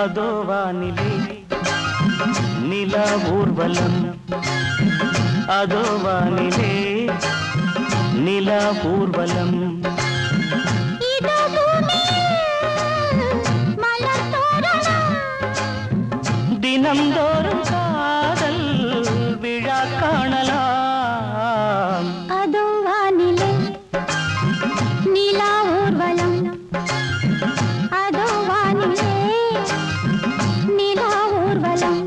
அதோ வானிலே நிலா ஊர்வலம், அதோ வானிலே நிலா ஊர்வலம். தினம்தோறும் காதல் விழா காணலாம். அதோ வானிலே நிலா ஊர்வலம், அதோ வானிலே நிலா ஊர்வலம்.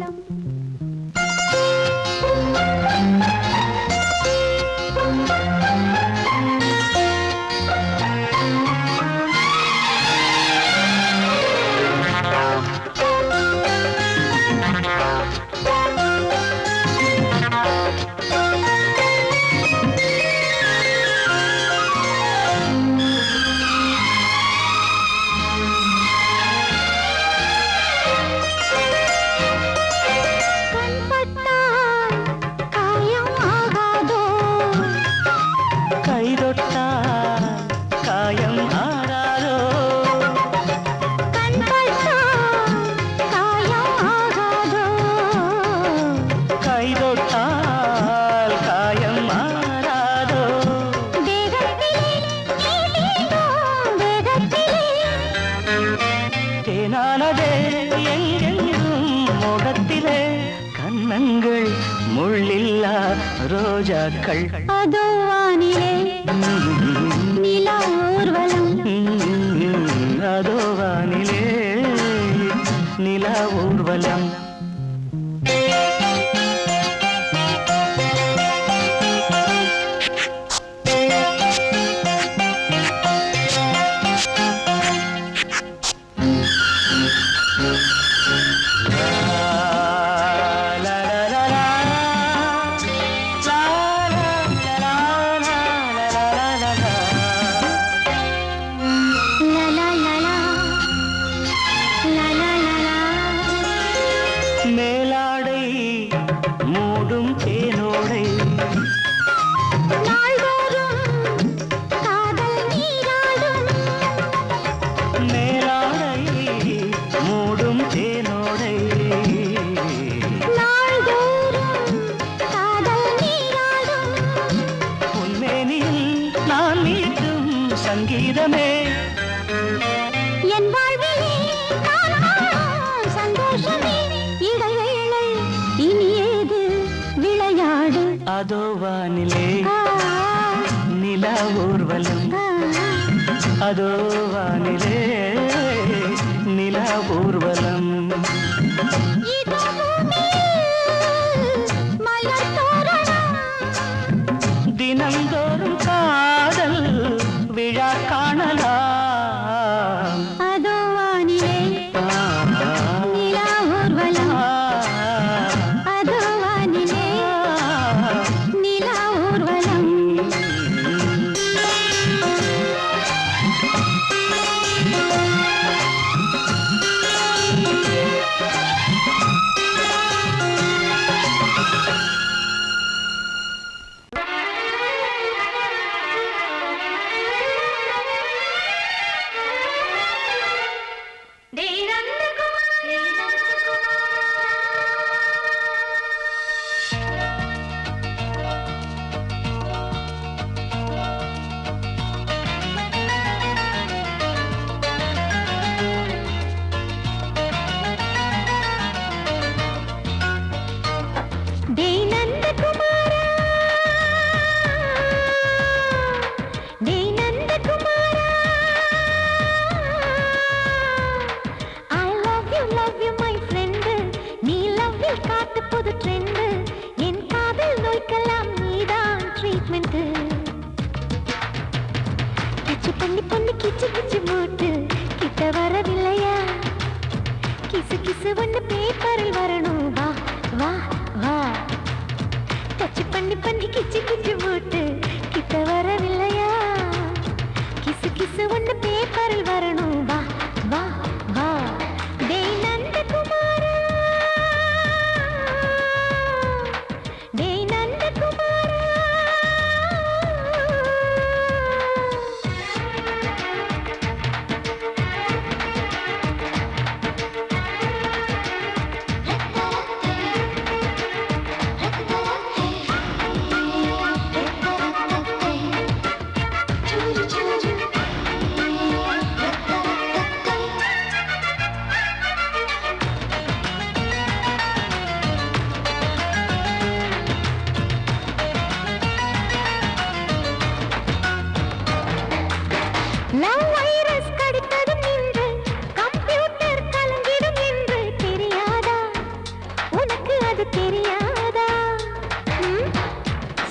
கண்ணங்கள் முள்ளில்லா ரோஜாக்கள். அதோ வானிலே நிலா ஊர்வலம், அதோ வானிலே நிலா ஊர்வலம். மேலாடை மூடும் தேனோடை, நாள்தோறும் காதல் நீராடும். மேலாடை மூடும் தேனோடை, நாள்தோறும் காதல் நீராடும். உன்மேனியில் நான் மீட்டும் சங்கீதமே, என் வாழ்விலே நான் காணும் சந்தோஷமே. இடைவேளை இனி ஏது விளையாடு. அதோ வானிலே நிலா ஊர்வலம், அதோ வானிலே நிலா ஊர்வலம். தினம்தோறும் காதல் விழா காணலாம். அதோ வானிலே நிலா ஊர்வலம், அதோ வானிலே நிலா ஊர்வலம்.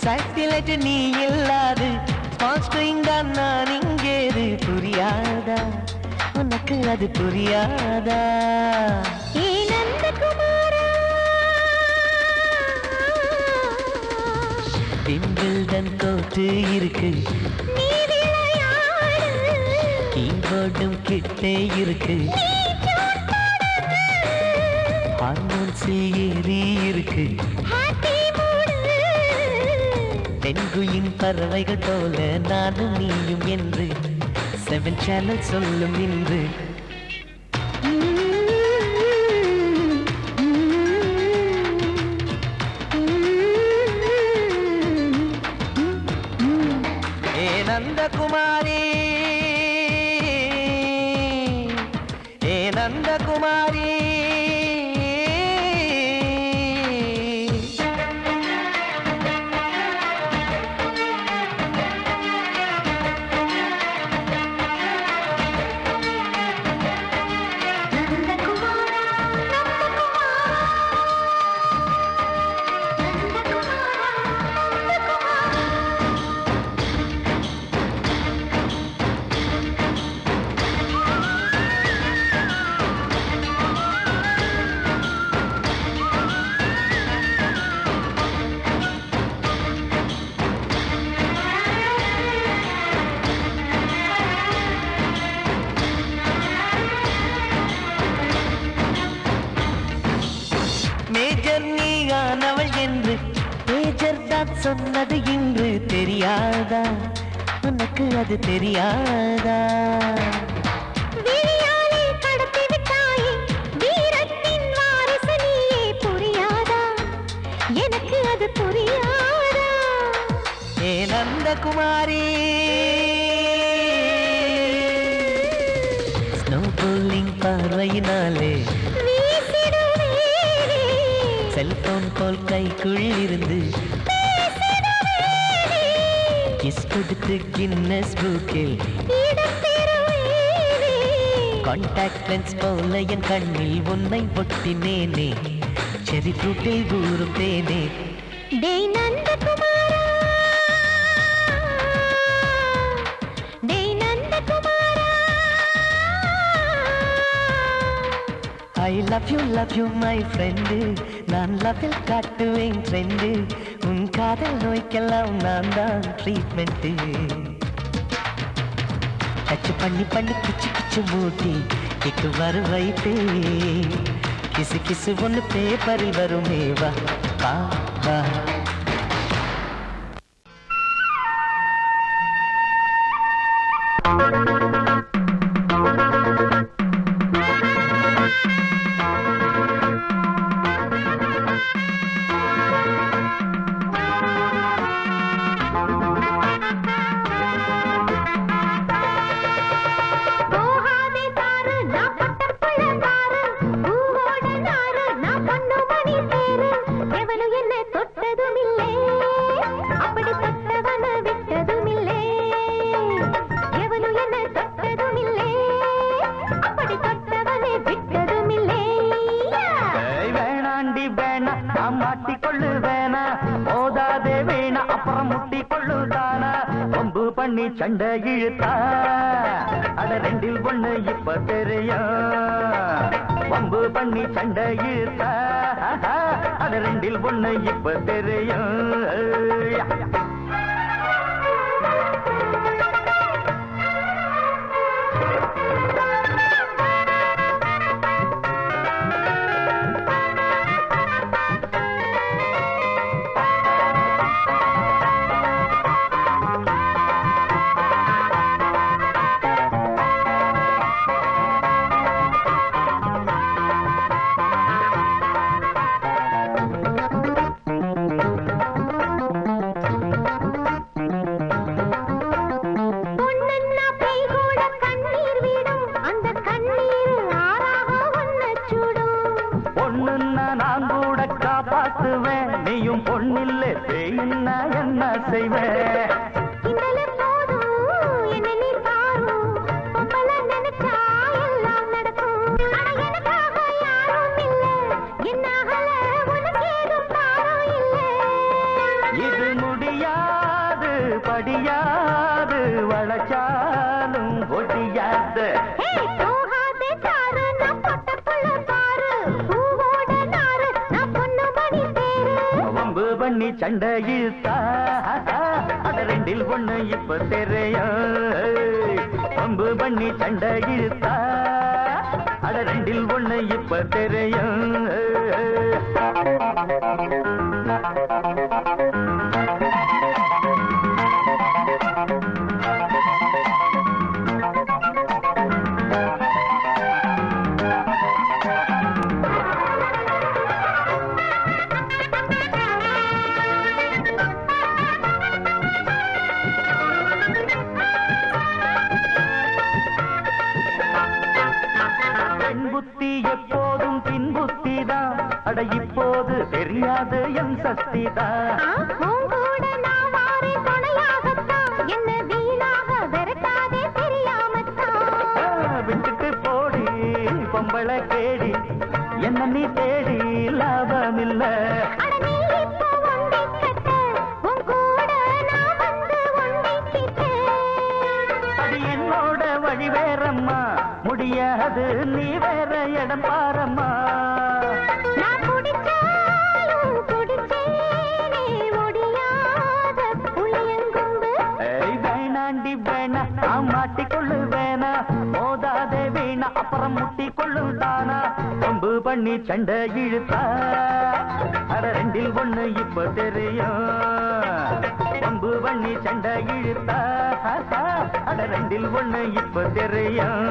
சட்டிலைட் நீ இல்லாது தான் நான் இங்கேது புரியாதா உனக்கு அது புரியாதா ஏ நந்தகுமாரா பிம்பிள்டன் கோட்டு இருக்கு நீ விளையாடு கீபோர்டும் கிட்டே இருக்கு ஹார்மோன்ஸில் ஏறி இருக்கு ஹாப்பி மூடு பெண்குயின் பறவைகள் போல நானும் நீயும் என்று 7 சேனல் சொல்லும் இன்று ஏ நந்தகுமாரி ஏ நந்தகுமாரி மேஜர் நீயானவள் என்று மேஜர் தான் சொன்னது இன்று தெரியாதா உனக்கு அது தெரியாதா விழியாலே கடத்தி விட்டாயே வீரத்தின் வாரிசு நீயே புரியாதா எனக்கு அது புரியாதா ஏ நந்தகுமாரி ஸ்னோ போலிங் பார்வையினாலே செல்போன் போல் கைக்குள் இருந்து கிஸ் கொடுத்து கின்னஸ் புக்கில் கான்டாக்ட் லென்ஸ் போல என் கண்ணில் உன்னை ஒட்டினேனே செரி ஃப்ரூட்டில் ஊறும் தேனே டேய் நந்தகுமாரா டேய் நந்தகுமாரா I love you my friend நான் லவ்வில் காட்டுவேன் ட்ரெண்டு உன் காதல் நோய்க்கெல்லாம் நான் தான் ட்ரீட்மெண்ட்டு டச் பண்ணி பண்ணி கிச்சு கிச்சு மூட்டி கிக்கு வர வைப்பே கிசு கிசு ஒன்று பேப்பரில் வருமே வா வா வா போகாதே தாரு நான் பட்டப்புள்ள தாரு பூவோட நாரு நான் பொண்ணு மணி சேரு எவனும் என்ன தொட்டதும் இல்லை அப்படி தொட்டவன விட்டதும் இல்லை எவனும் என்ன தொட்டதும் இல்லை அப்படி தொட்டவனை விட்டதும் இல்லை வேணாண்டி வேணா நான் மாட்டிக்கொள்ளு வேணா மோதாதே வேணா அப்புறம் முட்டிக்கொள்ளுதானா கொம்பு பண்ணி சண்டை இழுத்தா அட ரெண்டில் ஒண்ணு இப்ப தெரியும் வம்பு பண்ணி சண்டை இழுத்தா அட ரெண்டில் ஒண்ணு இப்ப தெரியும் பொண்ணுன்னா பேய் கூட கண்ணீர் விடும் அந்த கண்ணீர் ஆறாக ஒன்ன சுடும் பொண்ணுன்னா நான் கூட காப்பாத்துவேன் நீயும் பொண்ணில்லை பேயின்னா என்ன செய்வேன் கிண்டலே போதும் என்ன நீ பாரு பொம்பள நினைச்சா எல்லாம் நடக்கும் ஆனா எனக்காக யாரும் இல்ல என்னாகல உனக்கு ஏதும் பாரம் இல்ல இது முடிய படியாது வளச்சாலும் ஒடியாது. வம்பு பண்ணி சண்டை இழுத்தா அட ரெண்டில் ஒண்ணு இப்ப தெரியும். வம்பு பண்ணி சண்டை இழுத்தா அட ரெண்டில் ஒண்ணு இப்ப தெரியும். புத்தி எப்போதும் பின் புத்திதான். அட இப்போது தெரியாது என் சக்திதான். விட்டுட்டு போடி பொம்பளை கேடி என்ன நீ தேடி லாபமில்ல. அது என்னோட வழி வேறம்மா முடியாது நீ வேற இடம் பாரம்மா. வேணாண்டி வேணா நான் மாட்டிக்கொள்ளு வேணா மோதாதே வீணா அப்புறம் முட்டி கொள்ளும் தானா. கொம்பு பண்ணி சண்டை இழுத்தா அட ரெண்டில் ஒண்ணு இப்ப தெரியும். கொம்பு பண்ணி சண்டை இழுத்தா அட ரெண்டில் ஒண்ணு இப்ப தெரியும்.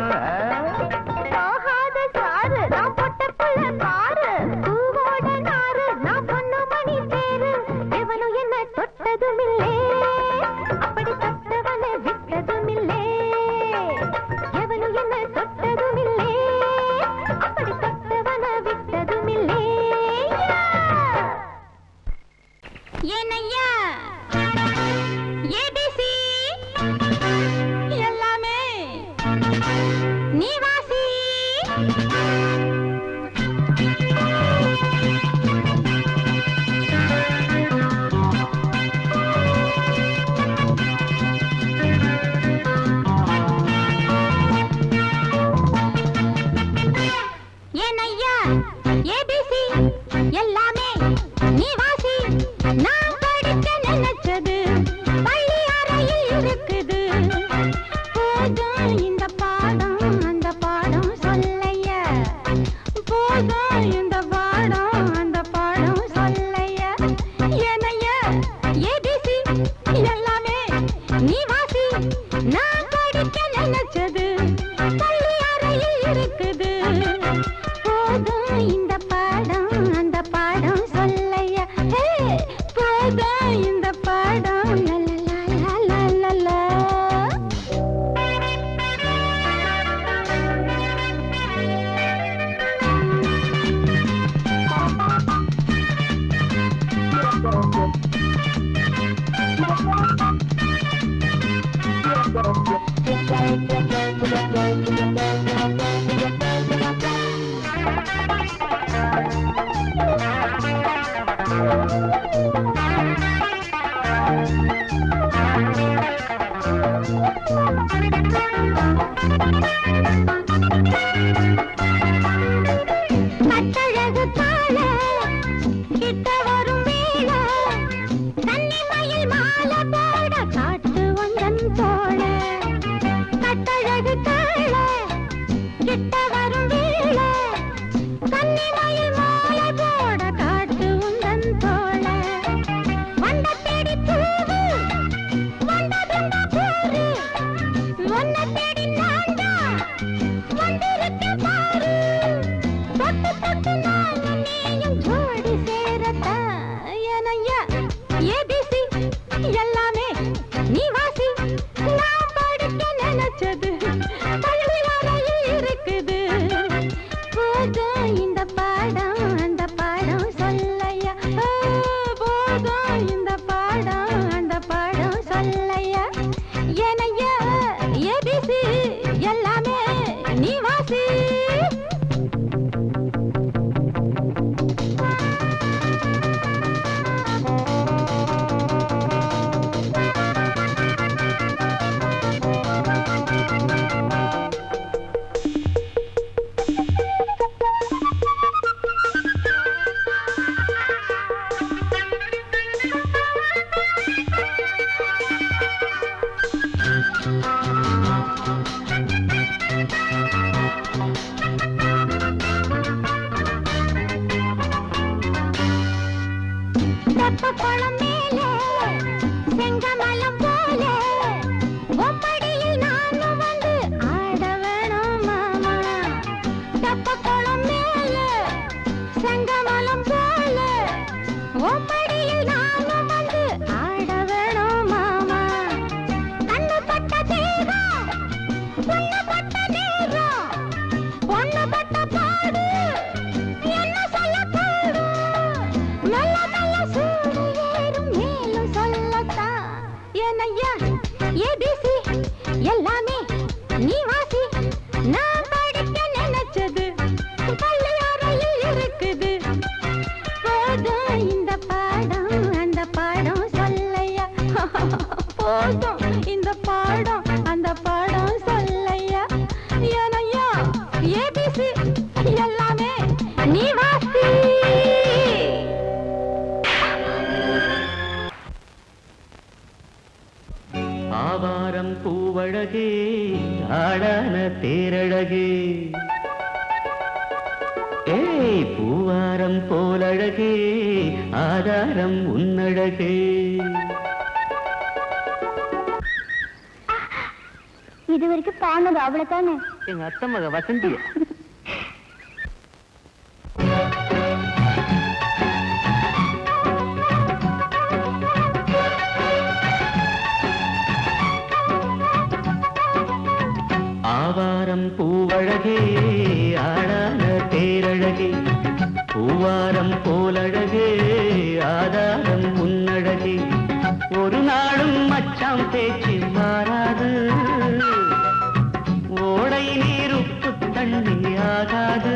தெப்ப குளம் மேலே செங்கமலம் போல ஒப்படியில் நானும் வந்து ஆட வேணும் மாமா. தெப்ப குளம் மேலே செங்கமலம் போல ஒப்படியில் நானும் வந்து ஆட வேணும் மாமா. கண்ணு பட்ட தேகம் பொண்ணு பட்ட நேரம் பொண்ணு பட்ட பாடு என்ன சொல்ல பாடு மெல்ல மெல்ல சூடு ஏறும் மேலும் சொல்லத்தான் ஏனையா ஏபிசி எல்லாமே நீ வாசி. நான் படிக்க நினைச்சது பள்ளியறையில் இருக்குது. போதும் இந்த பாடம் அந்த பாடம் சொல்லையா. போதும் இந்த பாடம் அந்த பாடம் சொல்லையா. ஏனையா ஏபிசி எல்லாமே நீ வாசி. ஆவாரம் பூவழகே ஆடான தேரழகே ஏய் பூவாரம் போலழகே ஆதாரம் உன்னழகே. இது வரைக்கும் பாடுனது அவ்வளவுதானே. எங்க அத்தை மக வசந்திய ஆவாரம் பூவழகே ஆடான தேரழகே பூவாரம் போலழகே ஆதாரம் உன்னழகே. ஒரு நாளும் மச்சாம் பேச்சு மாறாது ஓடை நீர் உப்பு தண்ணி ஆகாது.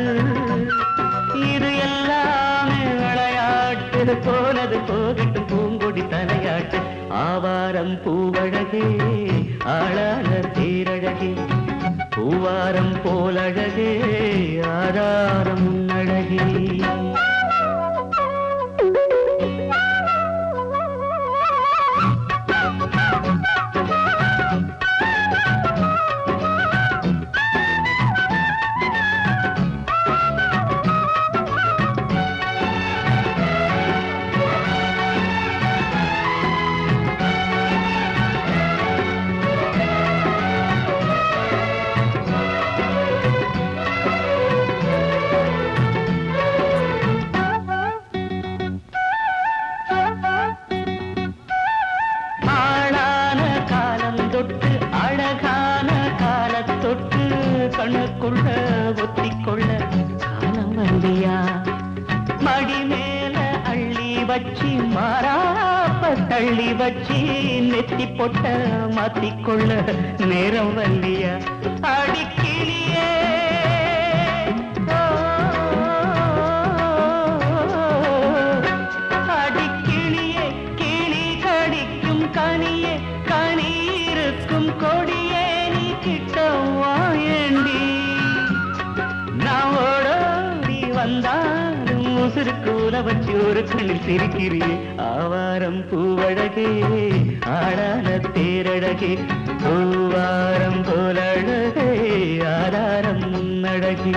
இது எல்லாமே விளையாட்டு போனது போகட்டும் பூங்கொடி தலையாட்டு. ஆவாரம் பூவழகே ஆளான தேரழகே பூவாரம் போலழகே ஆதாரம் உன்னழகே. கண்ணுக்குள்ள ஒத்திக்கொள்ள காலம் வந்தியா. மடி மேல அள்ளி வச்சி மாறாப்ப தள்ளி வச்சி நெத்தி பொட்ட மாத்திக்கொள்ள நேரம் வந்தியா. அடிக்கிளியே அடிக்கிளியே கிளி கடிக்கும் கனியே கனி இருக்கும் கொடியே நீ கிட்டவா ஏண்டி. நான் ஓடோடி வந்தாலும் உசுருக்கு உல வச்சு ஒரு கண்ணில் சிரிக்கிறியே. ஆவாரம் பூவழகே ஆடான தேரழகே பூவாரம் போலழகே ஆதாரம் முன்னழகே.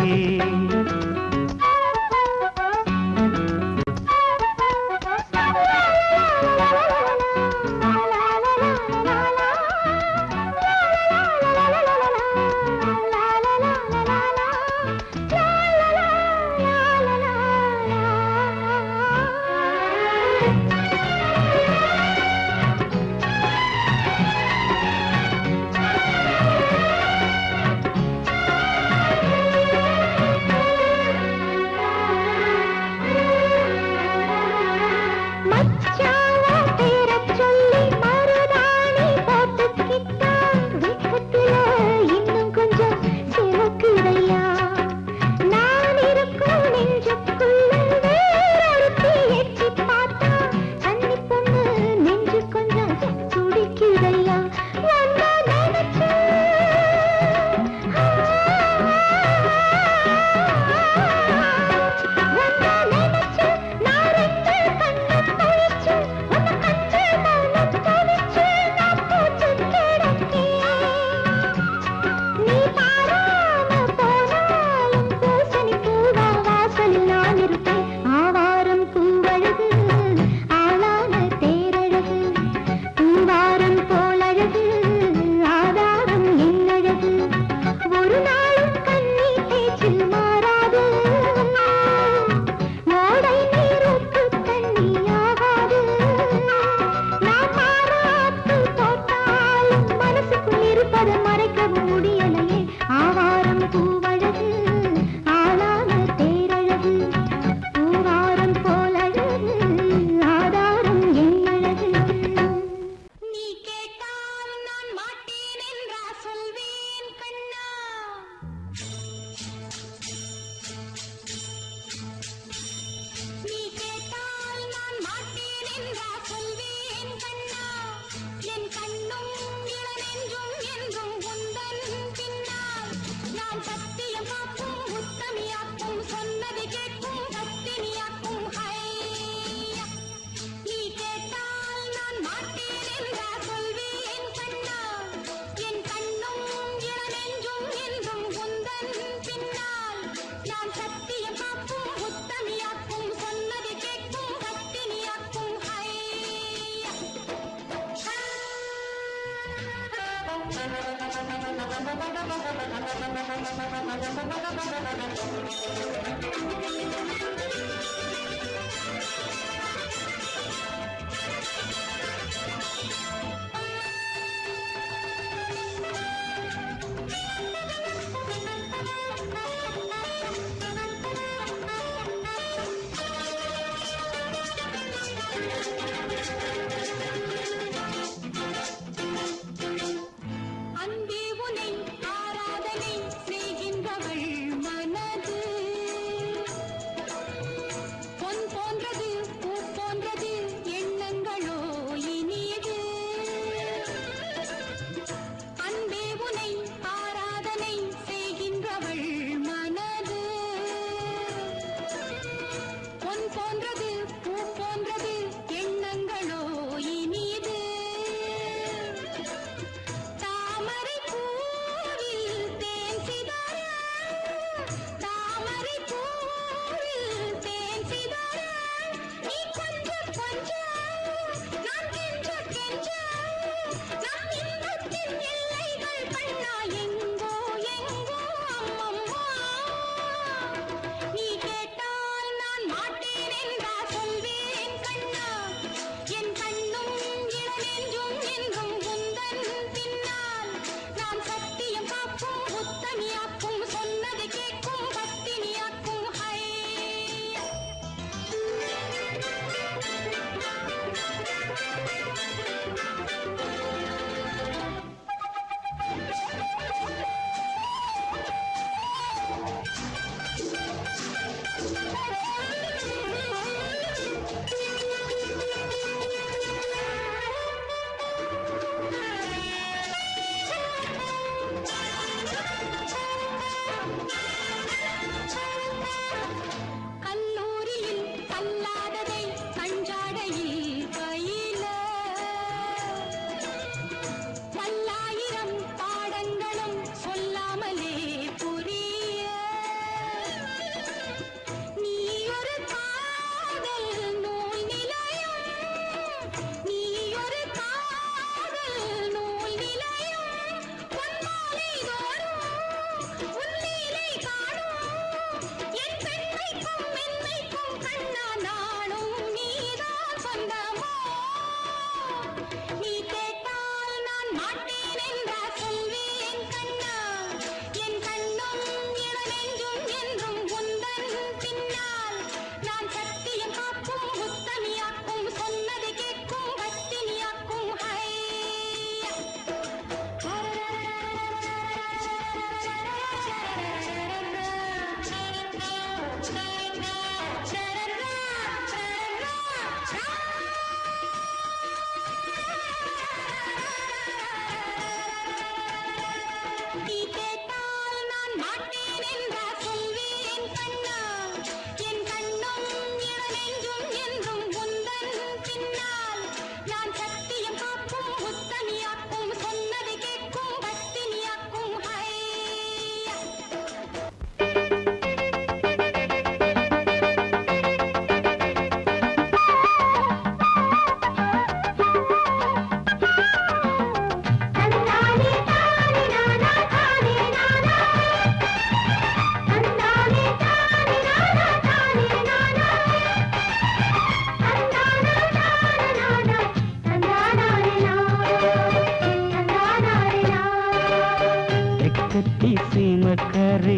சீமக்காரி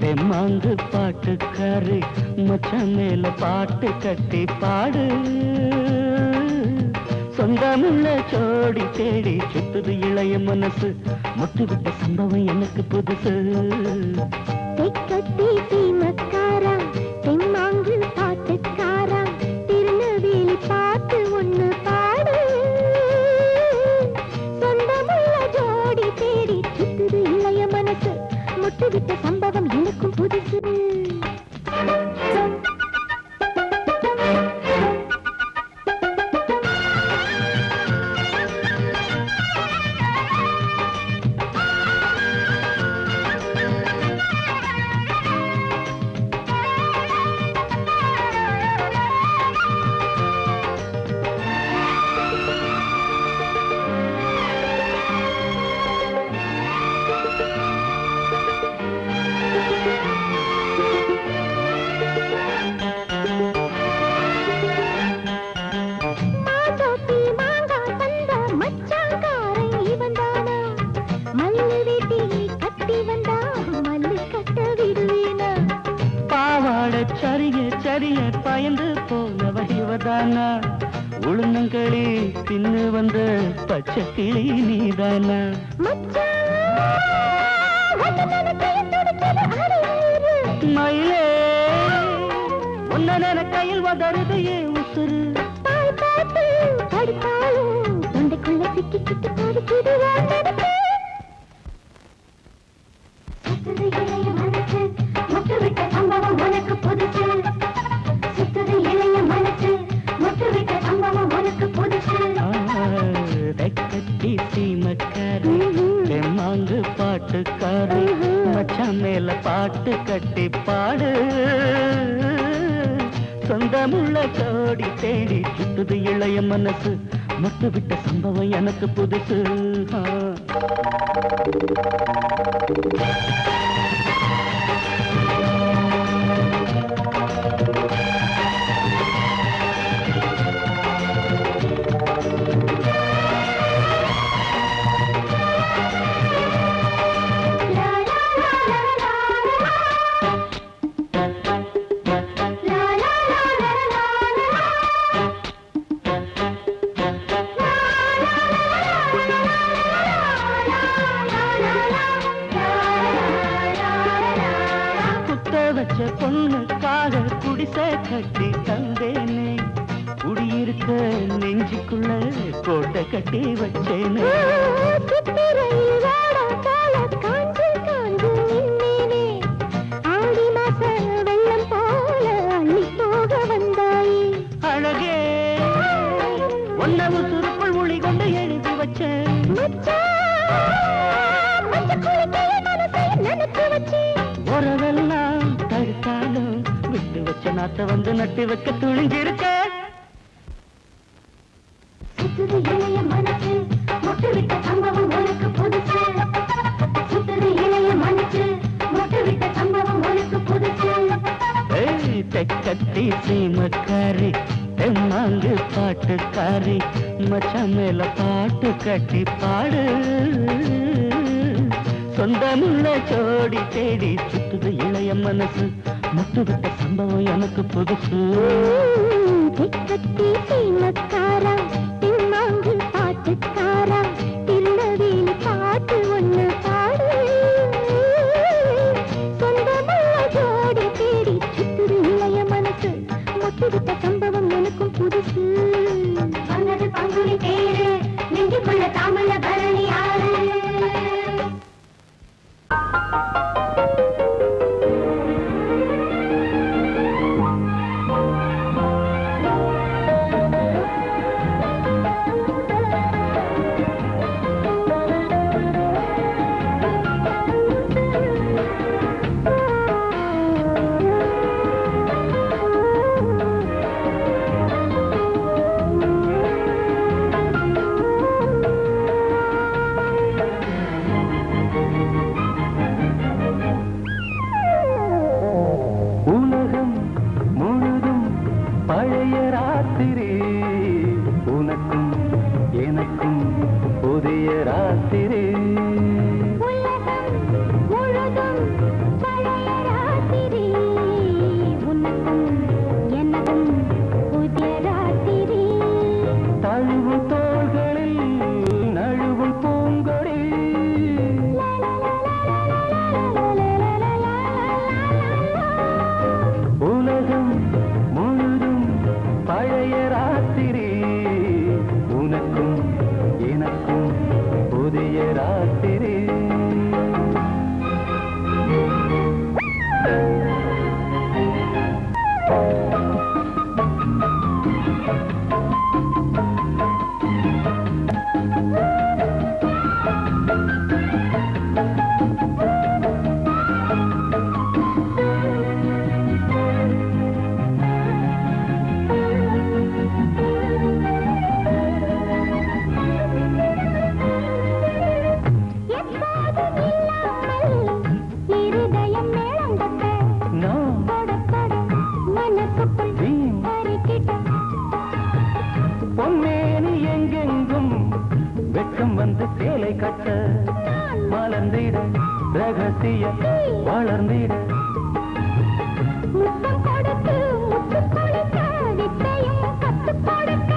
தெம்மாங்கு பாட்டுக்காரி மச்சான் மேல பாட்டு கட்டி பாடு சொந்தமுள்ள ஜோடி தேடி சுத்துது இளைய மனசு முட்டுவிட்ட சம்பவம் எனக்கு புதுசு கட்டி சீமக்காரா தெம்மாங்கு பாட்டுக்காரா திருநெல்வேலி பாட்டு ஒண்ணு பாடு சொந்தமுள்ள ஜோடி தேடி சுத்துது இளைய மனசு முட்டுவிட்ட சம்பவம் எனக்கும் புதுசு உளுந்தங்களி தின்னு வந்த பச்சை கிளி நீதானா மயிலே உன்ன கையில் வதருது ஏன் உசுறு தொண்டைக்குள்ள சிக்கி சிக்கி பாடிக்கிது இளைய மனசு முட்டுவிட்ட சம்பவம் உனக்கு புதுசு சுத்துது இளைய மனசு முட்டுவிட்ட சம்பவம் உனக்கு புதுசு கட்டி சீமக்காரு மாங்கு பாட்டுக்காரு மச்சான் மேல பாட்டு கட்டி பாடு சொந்தமுள்ள கோடி தேடி சுத்துது இளைய மனசு முட்டு விட்ட சம்பவம் எனக்கு புதுசு பொண்ணுக்காக குடிசை கட்டி தந்தேனே குடியிருக்க நெஞ்சுக்குள்ள கோட்டை கட்டி வச்சேனே அழகே ஒன்னவு சுருக்குள் மொழி கொண்டு எழுதி வச்சேன் உறவெல்லாம் தடுத்தாலும் விட்டு வச்ச நாத்த வந்து நட்டு வைக்க துணிஞ்சிருக்க சுத்துது இளைய மனசு முட்டுவிட்ட சம்பவம் உனக்கு புதுசு சுத்துது இளைய மனசு முட்டுவிட்ட சம்பவம் உனக்கு புதுசு தெக்கத்தி சீமக்காரி தெம்மாங்கு பாட்டுக்காரி மச்சான் மேல பாட்டு கட்டி பாடு சொந்தமுள்ள ஜோடி தேடி சுத்துது இளைய மனசு முட்டுவிட்ட சம்பவம் எனக்கு புதுசு தெக்கத்தி சீமக்காரா தெம்மாங்கு பாட்டுக்காரா திருநெல்வேலி பாட்டு ஒண்ணு பாடு சொந்தமுள்ள ஜோடி தேடி சுத்துது இளைய மனசு முட்டுவிட்ட சம்பவம் எனக்கும் புதுசு வந்தது பங்குனி தேரு நெஞ்சுக்குள்ள தாமல பரணி ஆறு வளர்ந்திட முத்தம் கொடுத்து முத்து கொடுக்க வித்தையும் கத்து கொடுக்க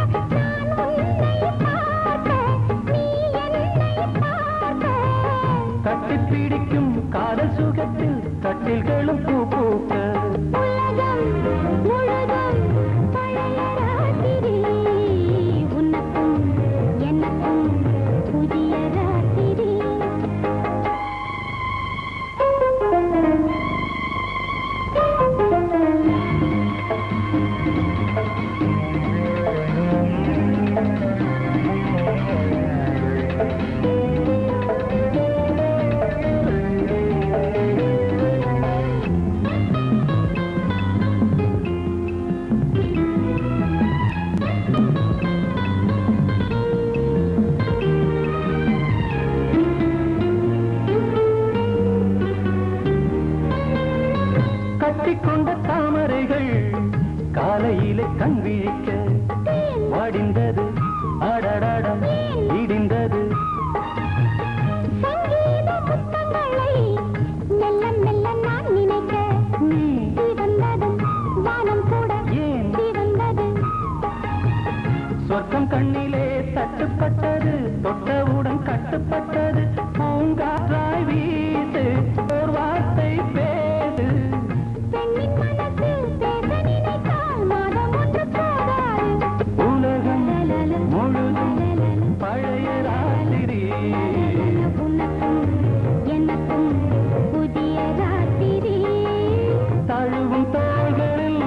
படிந்தது அடடடம் இடிந்தது சங்கீத முத்தங்களை மெல்ல மெல்ல நான் நினைக்க சிவந்ததும் வானம் கூட சிவந்தது சொர்க்கம் கண்ணிலே தட்டுப்பட்டது தொட்டவுடன் கட்டுப்பட்டது பூங்காற்றாய் வீசு ஒரு வார்த்தை பேசு பெண்ணின் மனசு பேச நினைத்தால் மாதம் ஒன்று போகாது உலகம் முழுதும் பழைய ராத்திரி உனக்கும் எனக்கும் புதிய ராத்திரி தழுவும் தோள்களில்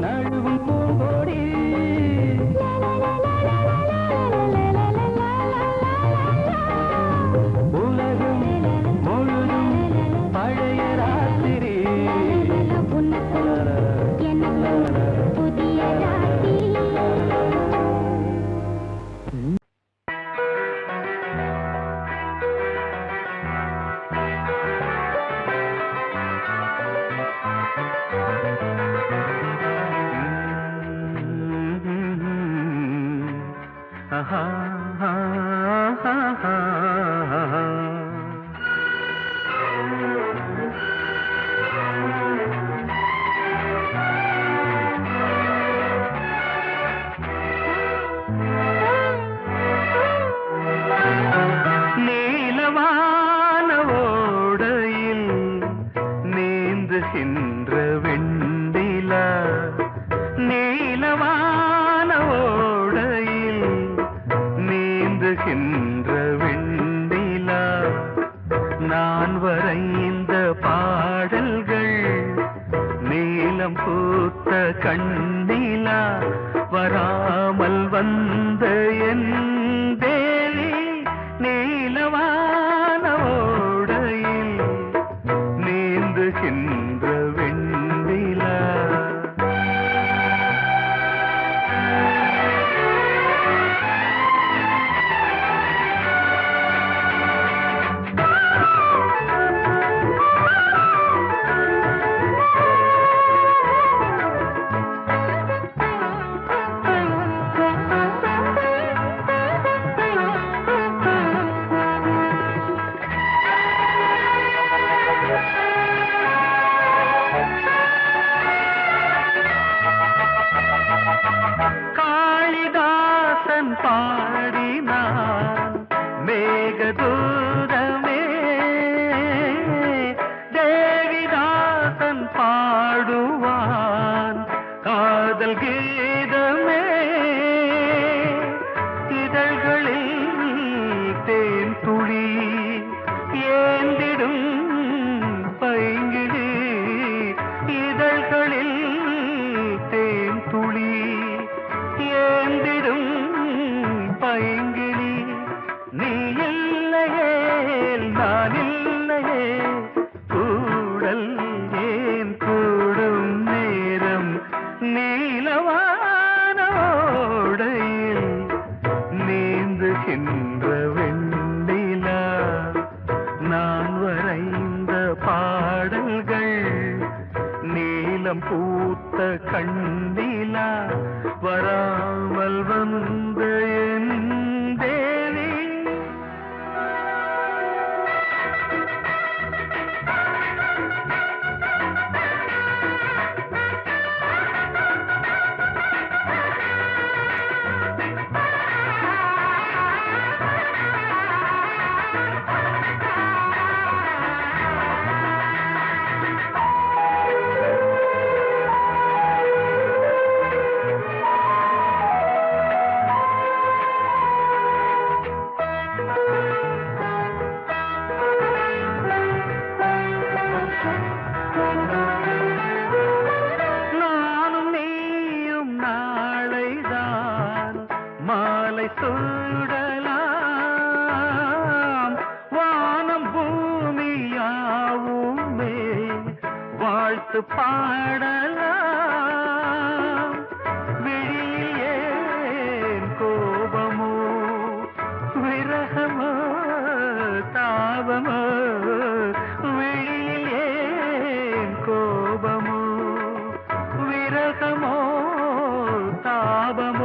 நழுவும் பூங்கொடி உலகம் முழுதும் பழைய ராத்திரி உனக்கும் எனக்கும் புதிய ராத்திரி நீலவான ஓடையில் நீந்துகின்ற வெண்ணிலா நீலவான ஓடையில் நீந்துகின்ற வெண்ணிலா நான் வரைந்த பாடல்கள் நீலம் பூத்த கண்ணிலா வராமல் வந்த என் தேவி நீலவான ஓடையில் நீந்துகின்ற வெண்ணிலா காளிதாசன் பாடினான் மேகதூதமே தேவிதாசன் பாடுவான் காதல் கீதமே இதழ்களில் தேன் துளி ஏந்திடும் பைங்கிடி இதழ்களில் தேன் துளி ஏந்திடும் பைங்கிளி நீ இல்லையே நான் இல்லையே கூடல் ஏன் கூடும் நேரம் நீலவான ஓடையில் நீந்துகின்ற வெண்ணிலா நான் வரைந்த பாடல்கள் நீலம் பூத்த கண்ணிலா வராமல் வந்த என் தேவி நானும் நீயும் நாளைதான் மாலை சூடலாம் வானம் பூமியாவுமே வாழ்த்து பாடலாம் விழியில் ஏன் கோபமோ விரகமோ தாபமோ விழியில் ஏன் கோபமோ விரகமோ தாபமோ